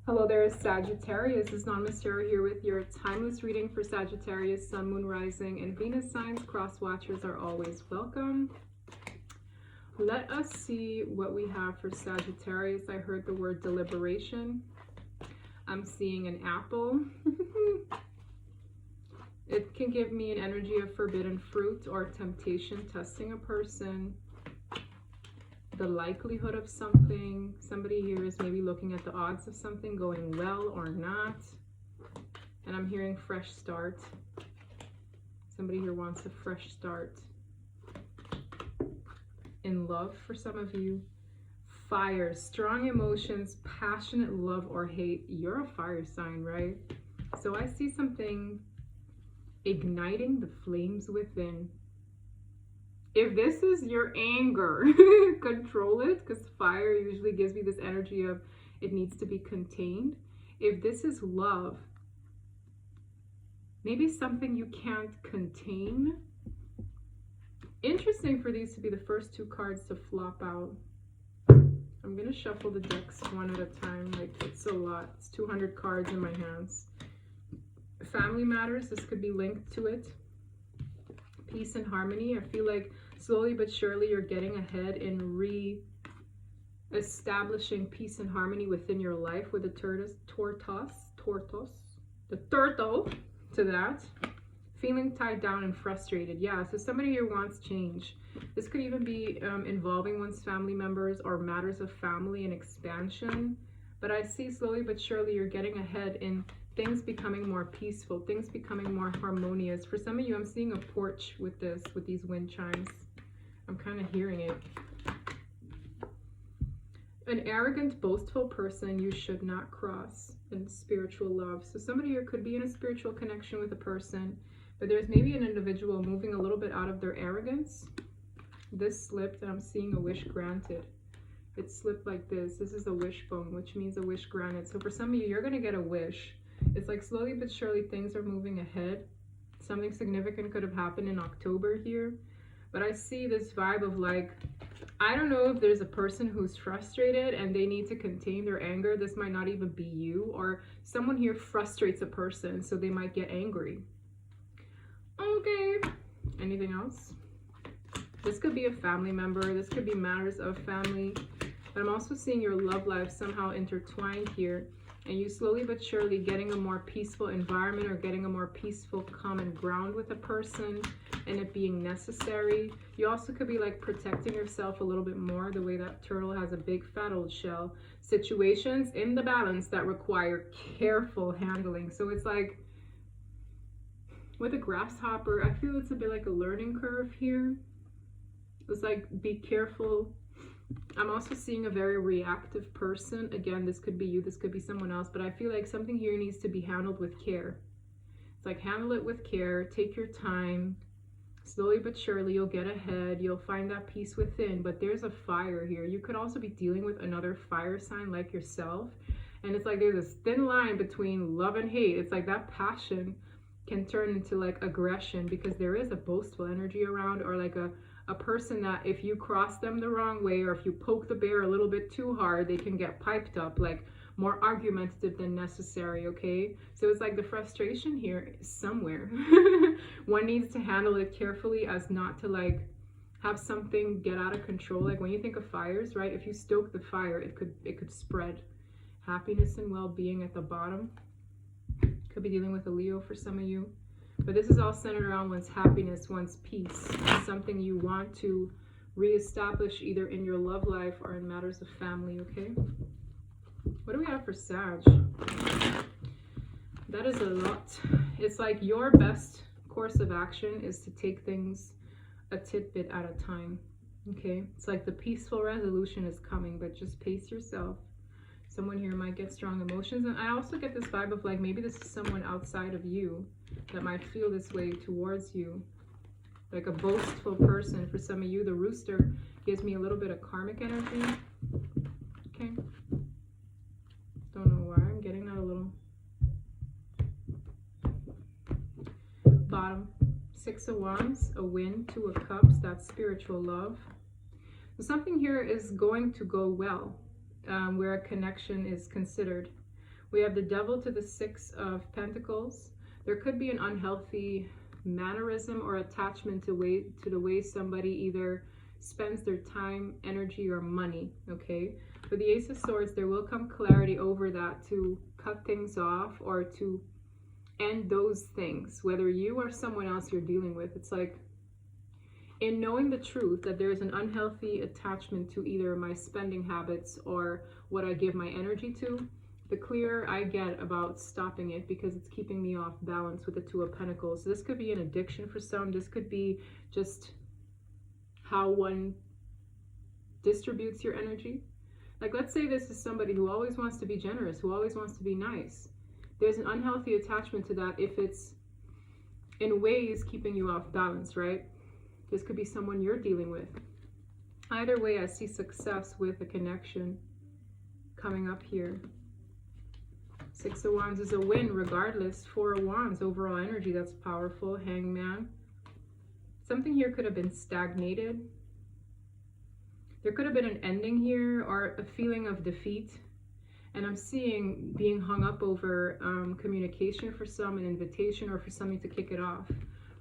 Hello there, Sagittarius. This is Non-Mystera here with your timeless reading for Sagittarius, Sun, Moon, Rising, and Venus signs. Cross watchers are always welcome. Let us see what we have for Sagittarius. I heard the word deliberation. I'm seeing an apple. It can give me an energy of forbidden fruit or temptation, testing a person. The likelihood of something. Somebody here is maybe looking at the odds of something going well or not. And I'm hearing fresh start. Somebody here wants a fresh start. In love for some of you. Fire, strong emotions, passionate love or hate. You're a fire sign, right? So I see something igniting the flames within. If this is your anger, control it, because fire usually gives me this energy of it needs to be contained. If this is love, maybe something you can't contain. Interesting for these to be the first two cards to flop out. I'm going to shuffle the decks one at a time. Like, it's a lot. It's 200 cards in my hands. Family matters. This could be linked to it. Peace and harmony. I feel like slowly but surely you're getting ahead in re-establishing peace and harmony within your life with the turtle to that. Feeling tied down and frustrated. Yeah, so somebody here wants change. This could even be involving one's family members or matters of family and expansion. But I see slowly but surely you're getting ahead in things becoming more peaceful, things becoming more harmonious. For some of you, I'm seeing a porch with these wind chimes. I'm kind of hearing it. An arrogant, boastful person you should not cross in spiritual love. So somebody here could be in a spiritual connection with a person, but there's maybe an individual moving a little bit out of their arrogance. This slipped and I'm seeing a wish granted. It slipped like this. This is a wishbone, which means a wish granted. So for some of you, you're going to get a wish. It's like slowly but surely things are moving ahead. Something significant could have happened in October here. But I see this vibe of like, I don't know if there's a person who's frustrated and they need to contain their anger. This might not even be you, or someone here frustrates a person, so they might get angry. Okay. Anything else? This could be a family member. This could be matters of family. But I'm also seeing your love life somehow intertwined here. And you slowly but surely getting a more peaceful environment or getting a more peaceful common ground with a person and it being necessary. You also could be like protecting yourself a little bit more, the way that turtle has a big fat old shell. Situations in the balance that require careful handling. So it's like with a grasshopper, I feel it's a bit like a learning curve here. It's like, be careful. I'm also seeing a very reactive person. Again, this could be you, this could be someone else, but I feel like something here needs to be handled with care. It's like, handle it with care, take your time. Slowly but surely you'll get ahead, you'll find that peace within. But there's a fire here. You could also be dealing with another fire sign like yourself, and it's like there's this thin line between love and hate. It's like that passion can turn into like aggression, because there is a boastful energy around, or like a person that if you cross them the wrong way, or if you poke the bear a little bit too hard, they can get piped up, like more argumentative than necessary. Okay, so it's like the frustration here is somewhere. One needs to handle it carefully as not to like have something get out of control. Like when you think of fires, right, if you stoke the fire, it could spread. Happiness and well-being at the bottom. Could be dealing with a Leo for some of you. But this is all centered around one's happiness, one's peace. It's something you want to reestablish either in your love life or in matters of family, okay? What do we have for Sag? That is a lot. It's like your best course of action is to take things a tidbit at a time, okay? It's like the peaceful resolution is coming, but just pace yourself. Someone here might get strong emotions. And I also get this vibe of like, maybe this is someone outside of you that might feel this way towards you. Like a boastful person. For some of you, the rooster gives me a little bit of karmic energy. Okay. Don't know why I'm getting that a little. Bottom. 6 of Wands, a wind, 2 of Cups. That's spiritual love. So something here is going to go well, where a connection is considered. We have the Devil to the Six of Pentacles. There could be an unhealthy mannerism or attachment to the way somebody either spends their time, energy, or money, okay? For the Ace of Swords, there will come clarity over that to cut things off or to end those things, whether you or someone else you're dealing with. It's like, in knowing the truth that there is an unhealthy attachment to either my spending habits or what I give my energy to, the clearer I get about stopping it, because it's keeping me off balance with the Two of Pentacles. So this could be an addiction for some. This could be just how one distributes your energy. Like, let's say this is somebody who always wants to be generous, who always wants to be nice. There's an unhealthy attachment to that if it's in ways keeping you off balance, right? This could be someone you're dealing with. Either way, I see success with a connection coming up here. Six of Wands is a win regardless. Four of Wands, overall energy, that's powerful. Hangman. Something here could have been stagnated. There could have been an ending here or a feeling of defeat. And I'm seeing being hung up over communication for some, an invitation, or for something to kick it off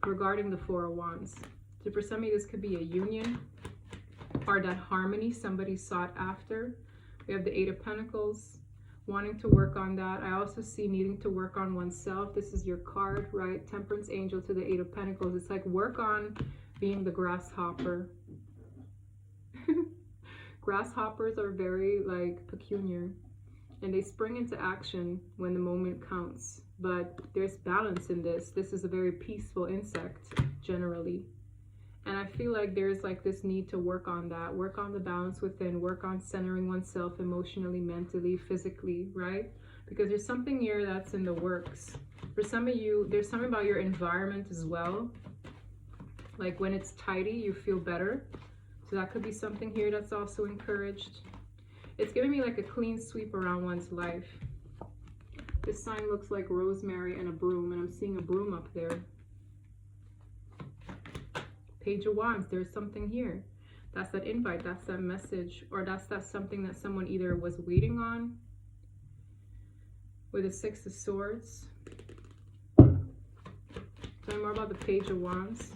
regarding the Four of Wands. So for some of you, this could be a union or that harmony somebody sought after. We have the Eight of Pentacles, wanting to work on that. I also see needing to work on oneself. This is your card, right? Temperance Angel to the Eight of Pentacles. It's like work on being the grasshopper. Grasshoppers are very like peculiar, and they spring into action when the moment counts. But there's balance in this. This is a very peaceful insect generally. And I feel like there's like this need to work on that, work on the balance within, work on centering oneself emotionally, mentally, physically, right? Because there's something here that's in the works. For some of you, there's something about your environment as well. Like when it's tidy, you feel better. So that could be something here that's also encouraged. It's giving me like a clean sweep around one's life. This sign looks like rosemary and a broom, and I'm seeing a broom up there. Page of Wands, there's something here. That's that invite, that's that message, or that's something that someone either was waiting on. With the Six of Swords. Tell me more about the Page of Wands.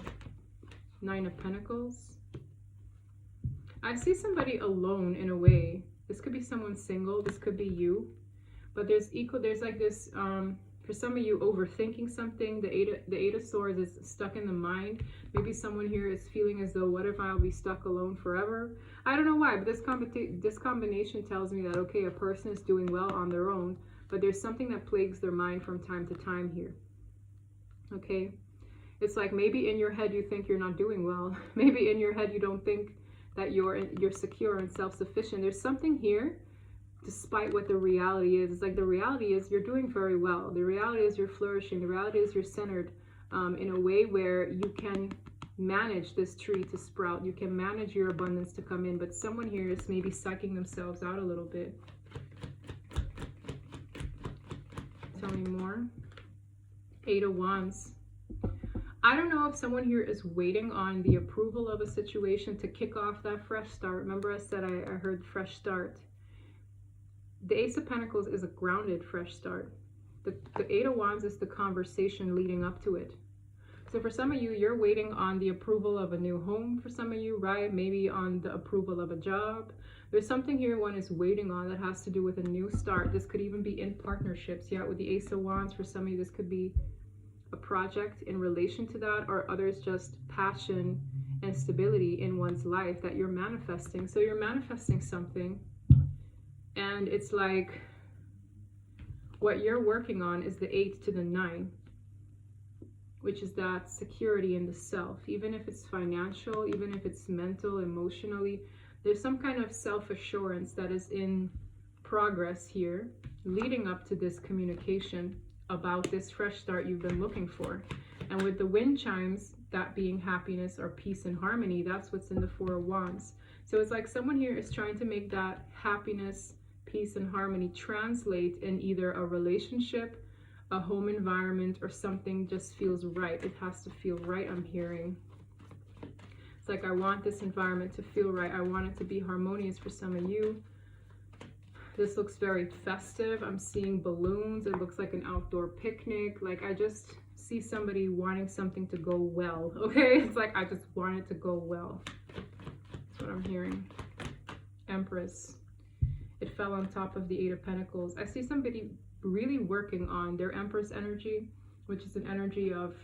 Nine of Pentacles. I see somebody alone in a way. This could be someone single, this could be you. But there's like this, for some of you, overthinking something. The Eight of Swords is stuck in the mind. Maybe someone here is feeling as though, what if I'll be stuck alone forever? I don't know why, but this combination tells me that, okay, a person is doing well on their own, but there's something that plagues their mind from time to time here. Okay? It's like maybe in your head you think you're not doing well. Maybe in your head you don't think that you're secure and self-sufficient. There's something here, despite what the reality is. It's like the reality is you're doing very well. The reality is you're flourishing. The reality is you're centered in a way where you can manage this tree to sprout. You can manage your abundance to come in. But someone here is maybe psyching themselves out a little bit. Tell me more. Eight of Wands. I don't know if someone here is waiting on the approval of a situation to kick off that fresh start. Remember I said I heard fresh start. The Ace of Pentacles is a grounded fresh start. The Eight of Wands is the conversation leading up to it. So for some of you, you're waiting on the approval of a new home for some of you, right? Maybe on the approval of a job. There's something here one is waiting on that has to do with a new start. This could even be in partnerships. Yeah, with the Ace of Wands, for some of you, this could be a project in relation to that, or others just passion and stability in one's life that you're manifesting. So you're manifesting something, and it's like what you're working on is the 8 to the 9, which is that security in the self. Even if it's financial, even if it's mental, emotionally, there's some kind of self-assurance that is in progress here, leading up to this communication about this fresh start you've been looking for. And with the wind chimes, that being happiness or peace and harmony, that's what's in the Four of Wands. So it's like someone here is trying to make that happiness, peace and harmony translate in either a relationship, a home environment, or something just feels right. It has to feel right, I'm hearing. It's like I want this environment to feel right. I want it to be harmonious for some of you. This looks very festive. I'm seeing balloons. It looks like an outdoor picnic. Like I just see somebody wanting something to go well. Okay, it's like I just want it to go well. That's what I'm hearing. Empress. It fell on top of the Eight of Pentacles. I see somebody really working on their Empress energy, which is an energy of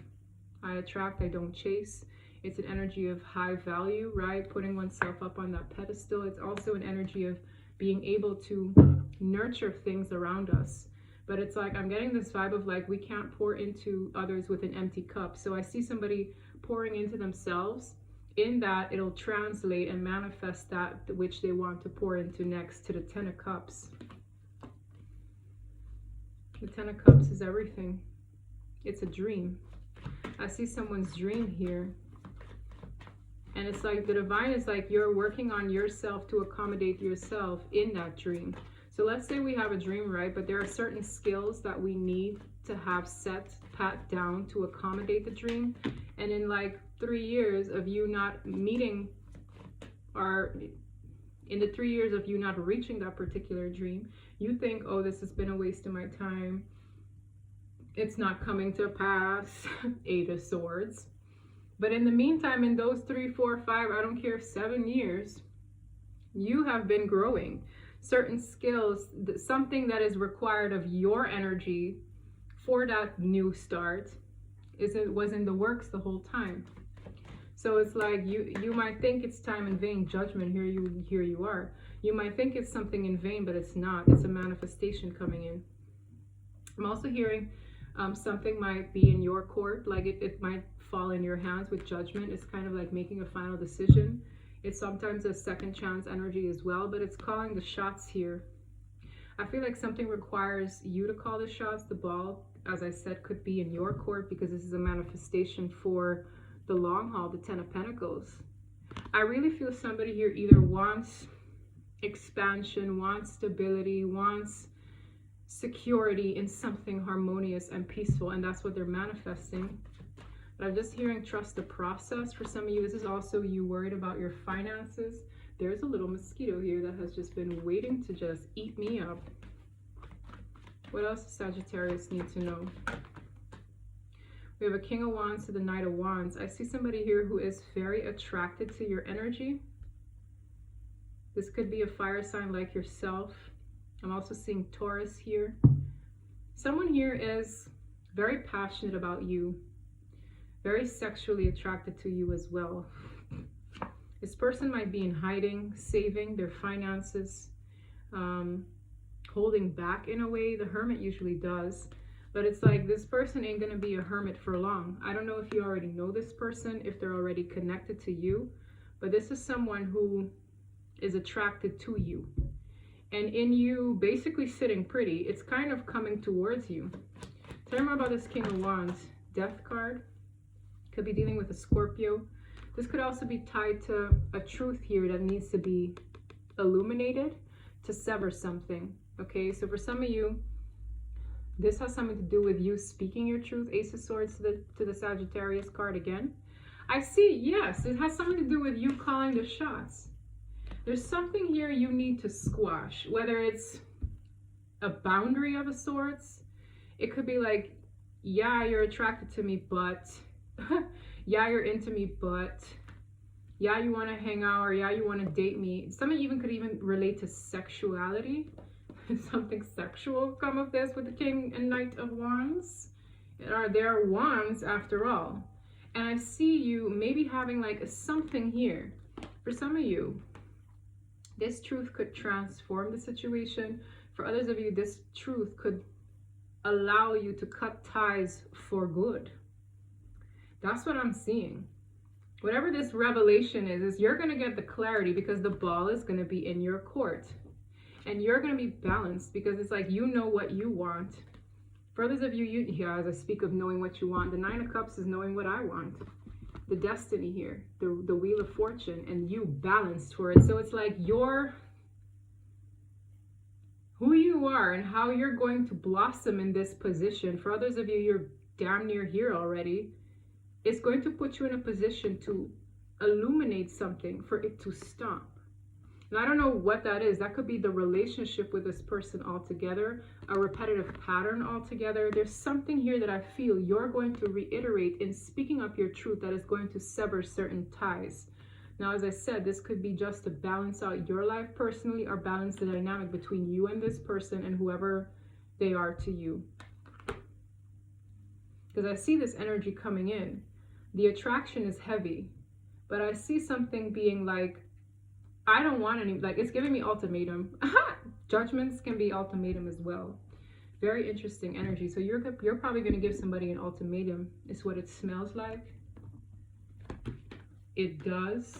I attract, I don't chase. It's an energy of high value, right? Putting oneself up on that pedestal. It's also an energy of being able to nurture things around us. But it's like, I'm getting this vibe of like, we can't pour into others with an empty cup. So I see somebody pouring into themselves. In that, it'll translate and manifest that which they want to pour into next to the Ten of Cups. The Ten of Cups is everything. It's a dream. I see someone's dream here. And it's like the divine is like you're working on yourself to accommodate yourself in that dream. So let's say we have a dream, right? But there are certain skills that we need to have pat down to accommodate the dream. And in like 3 years of you not meeting, or in the 3 years of you not reaching that particular dream, you think, oh, this has been a waste of my time. It's not coming to pass. Eight of Swords. But in the meantime, in those 3, 4, 5, I don't care, 7 years, you have been growing. Certain skills, something that is required of your energy for that new start was in the works the whole time. So it's like you might think it's time in vain. Judgment, here you are. You might think it's something in vain, but it's not. It's a manifestation coming in. I'm also hearing something might be in your court, like it might fall in your hands with judgment. It's kind of like making a final decision. It's sometimes a second chance energy as well, but it's calling the shots here. I feel like something requires you to call the shots. The ball, as I said, could be in your court because this is a manifestation for the long haul, the Ten of Pentacles. I really feel somebody here either wants expansion, wants stability, wants security in something harmonious and peaceful, and that's what they're manifesting. But I'm just hearing trust the process. For some of you, this is also you worried about your finances. There's a little mosquito here that has just been waiting to just eat me up. What else does Sagittarius need to know? We have a King of Wands to the Knight of Wands. I see somebody here who is very attracted to your energy. This could be a fire sign like yourself. I'm also seeing Taurus here. Someone here is very passionate about you, very sexually attracted to you as well. This person might be in hiding, saving their finances, holding back in a way. The Hermit usually does. But it's like this person ain't going to be a hermit for long. I don't know if you already know this person, if they're already connected to you. But this is someone who is attracted to you. And in you basically sitting pretty, it's kind of coming towards you. Tell me more about this King of Wands. Death card. Could be dealing with a Scorpio. This could also be tied to a truth here that needs to be illuminated to sever something. Okay, so for some of you, this has something to do with you speaking your truth. Ace of Swords to the Sagittarius card again. I see, yes, it has something to do with you calling the shots. There's something here you need to squash, whether it's a boundary of a sorts. It could be like, yeah, you're attracted to me, but yeah, you're into me, but yeah, you want to hang out, or yeah, you want to date me. Some even could even relate to sexuality. Something sexual come of this with the King and Knight of Wands. There are wands after all. And I see you maybe having like something here. For some of you, this truth could transform the situation. For others of you, this truth could allow you to cut ties for good. That's what I'm seeing. Whatever this revelation is you're going to get the clarity because the ball is going to be in your court. And you're going to be balanced because it's like you know what you want. For others of you, yeah, as I speak of knowing what you want, the Nine of Cups is knowing what I want. The destiny here, the Wheel of Fortune, and you balanced for it. So it's like you're who you are and how you're going to blossom in this position. For others of you, you're damn near here already. It's going to put you in a position to illuminate something for it to stop. And I don't know what that is. That could be the relationship with this person altogether, a repetitive pattern altogether. There's something here that I feel you're going to reiterate in speaking up your truth that is going to sever certain ties. Now, as I said, this could be just to balance out your life personally or balance the dynamic between you and this person and whoever they are to you. Because I see this energy coming in. The attraction is heavy, but I see something being like, I don't want any, like, it's giving me ultimatum. Judgments can be ultimatum as well. Very interesting energy. So you're probably going to give somebody an ultimatum, is what it smells like. It does.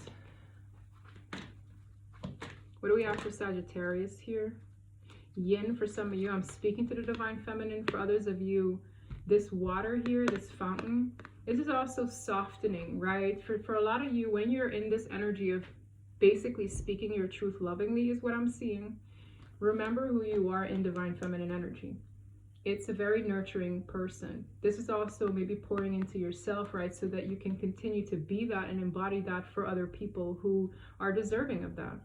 What do we have for Sagittarius here? Yin for some of you. I'm speaking to the divine feminine. For others of you, this water here, this fountain, this is also softening, right? For a lot of you, when you're in this energy of basically speaking your truth lovingly is what I'm seeing. Remember who you are in divine feminine energy. It's a very nurturing person. This is also maybe pouring into yourself, right? So that you can continue to be that and embody that for other people who are deserving of that.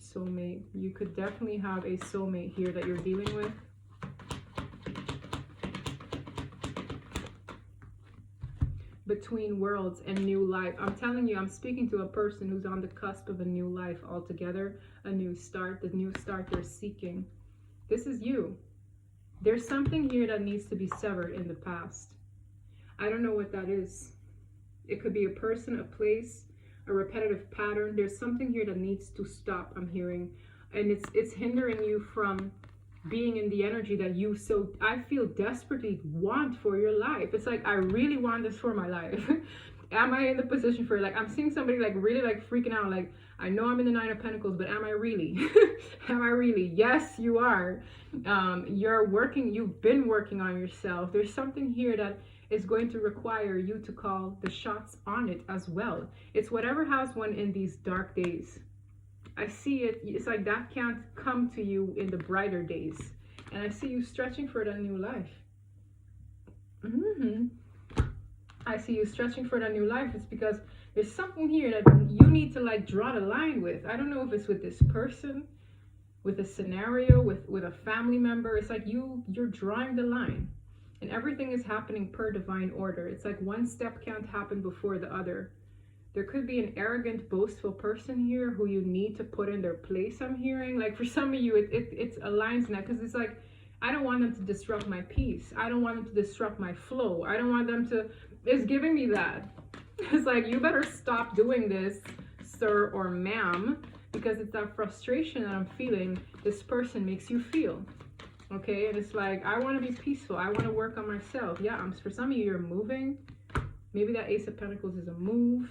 Soulmate. You could definitely have a soulmate here that you're dealing with. Between worlds and new life. I'm telling you, I'm speaking to a person who's on the cusp of a new life altogether, a new start, the new start they're seeking. This is you. There's something here that needs to be severed in the past. I don't know what that is. It could be a person, a place, a repetitive pattern. There's something here that needs to stop, I'm hearing. And it's hindering you from being in the energy that you so, I feel, desperately want for your life. It's like, I really want this for my life. Am I in the position for it? Like, I'm seeing somebody like really like freaking out. Like, I know I'm in the Nine of Pentacles, but am I really? Am I really? Yes, you are. You've been working on yourself. There's something here that is going to require you to call the shots on it as well. It's whatever has one in these dark days. I see it, it's like that can't come to you in the brighter days. And I see you stretching for that new life. I see you stretching for that new life. It's because there's something here that you need to like draw the line with. I don't know if it's with this person, with a scenario, with a family member. It's like you're drawing the line. And everything is happening per divine order. It's like one step can't happen before the other. There could be an arrogant, boastful person here who you need to put in their place, I'm hearing. Like for some of you, it aligns now because it's like, I don't want them to disrupt my peace. I don't want them to disrupt my flow. I don't want them to, it's giving me that. It's like, you better stop doing this, sir or ma'am, because it's that frustration that I'm feeling this person makes you feel. Okay, and it's like, I want to be peaceful. I want to work on myself. Yeah, for some of you, you're moving. Maybe that Ace of Pentacles is a move.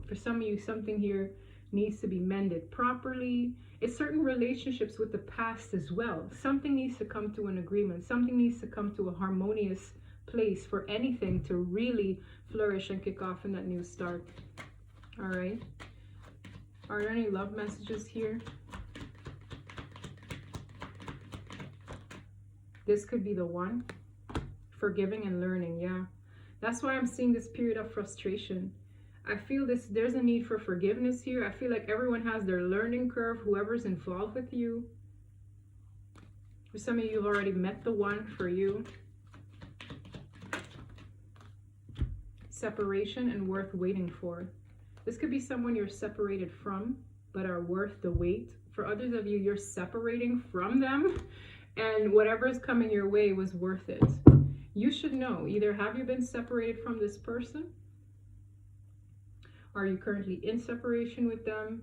For some of you, something here needs to be mended properly. It's certain relationships with the past as well. Something needs to come to an agreement. Something needs to come to a harmonious place for anything to really flourish and kick off in that new start. All right. Are there any love messages here? This could be the one. Forgiving and learning, yeah. That's why I'm seeing this period of frustration. I feel there's a need for forgiveness here. I feel like everyone has their learning curve, whoever's involved with you. For some of you, you've already met the one for you. Separation and worth waiting for. This could be someone you're separated from, but are worth the wait. For others of you, you're separating from them, and whatever's coming your way was worth it. You should know, either have you been separated from this person? Are you currently in separation with them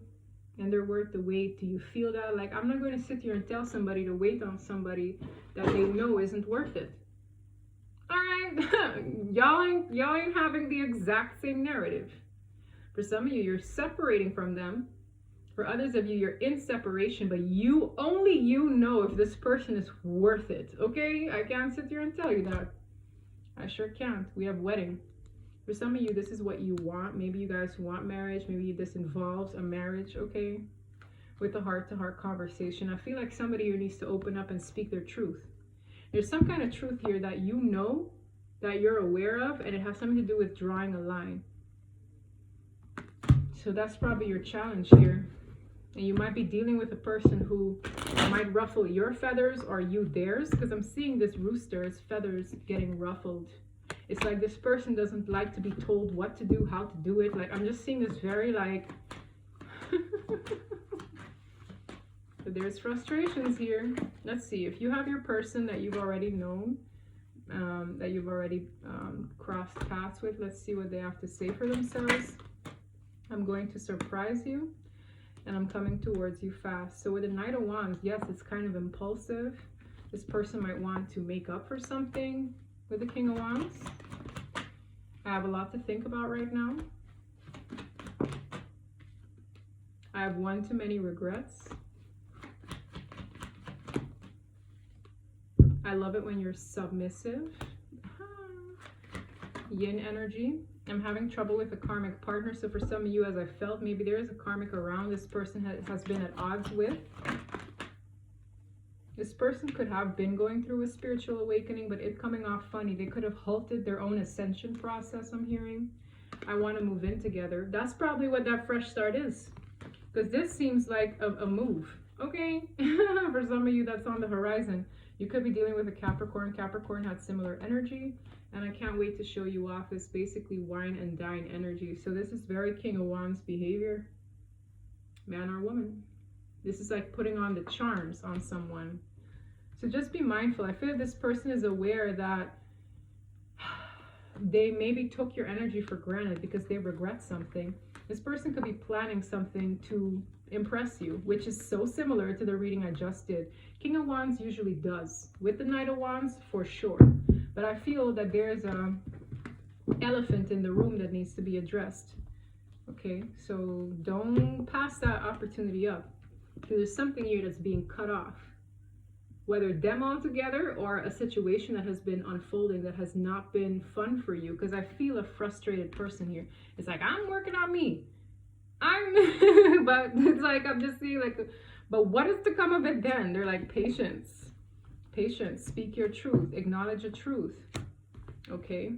and they're worth the wait? Do you feel that? Like, I'm not going to sit here and tell somebody to wait on somebody that they know isn't worth it. All right, y'all ain't having the exact same narrative. For some of you, you're separating from them. For others of you, you're in separation, but only you know if this person is worth it. Okay, I can't sit here and tell you that. I sure can't. We have wedding. For some of you, this is what you want. Maybe you guys want marriage. Maybe this involves a marriage, okay? With a heart-to-heart conversation. I feel like somebody here needs to open up and speak their truth. There's some kind of truth here that you know, that you're aware of, and it has something to do with drawing a line. So that's probably your challenge here. And you might be dealing with a person who might ruffle your feathers or you theirs, because I'm seeing this rooster's feathers getting ruffled. It's like this person doesn't like to be told what to do, how to do it. Like, I'm just seeing this very like but there's frustrations here. Let's see, if you have your person that you've already known, that you've already crossed paths with, let's see what they have to say for themselves. I'm going to surprise you, and I'm coming towards you fast. So with the Knight of Wands, yes, it's kind of impulsive. This person might want to make up for something with the King of Wands. I have a lot to think about right now. I have one too many regrets. I love it when you're submissive. Yin energy. I'm having trouble with a karmic partner. So for some of you, as I felt, maybe there is a karmic around this person has been at odds with. This person could have been going through a spiritual awakening, but it coming off funny. They could have halted their own ascension process, I'm hearing. I want to move in together. That's probably what that fresh start is. Because this seems like a move. Okay? For some of you, that's on the horizon. You could be dealing with a Capricorn. Capricorn had similar energy. And I can't wait to show you off this basically wine and dine energy. So this is very King of Wands behavior. Man or woman. This is like putting on the charms on someone. So just be mindful. I feel this person is aware that they maybe took your energy for granted because they regret something. This person could be planning something to impress you, which is so similar to the reading I just did. King of Wands usually does. With the Knight of Wands, for sure. But I feel that there's an elephant in the room that needs to be addressed. Okay, so don't pass that opportunity up. There's something here that's being cut off. Whether them all together or a situation that has been unfolding that has not been fun for you. Because I feel a frustrated person here. It's like, I'm working on me. But it's like, I'm just seeing like, but what is to come of it then? They're like, patience. Patience, speak your truth, acknowledge the truth. Okay?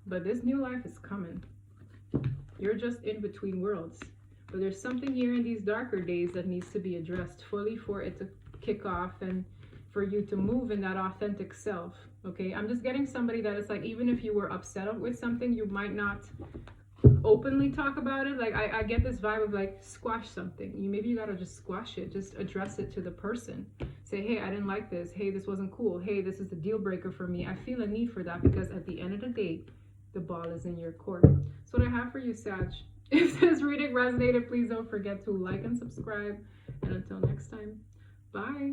But this new life is coming. You're just in between worlds. But there's something here in these darker days that needs to be addressed fully for it to kick off and for you to move in that authentic self. Okay? I'm just getting somebody that is like, even if you were upset with something, you might not openly talk about it. Like I get this vibe of like, squash something. Maybe you gotta just squash it. Just address it to the person. Say, hey, I didn't like this. Hey, this wasn't cool. Hey, this is the deal breaker for me. I feel a need for that because at the end of the day, the ball is in your court. So what I have for you, Sag. If this reading resonated, please don't forget to like and subscribe. And until next time, bye.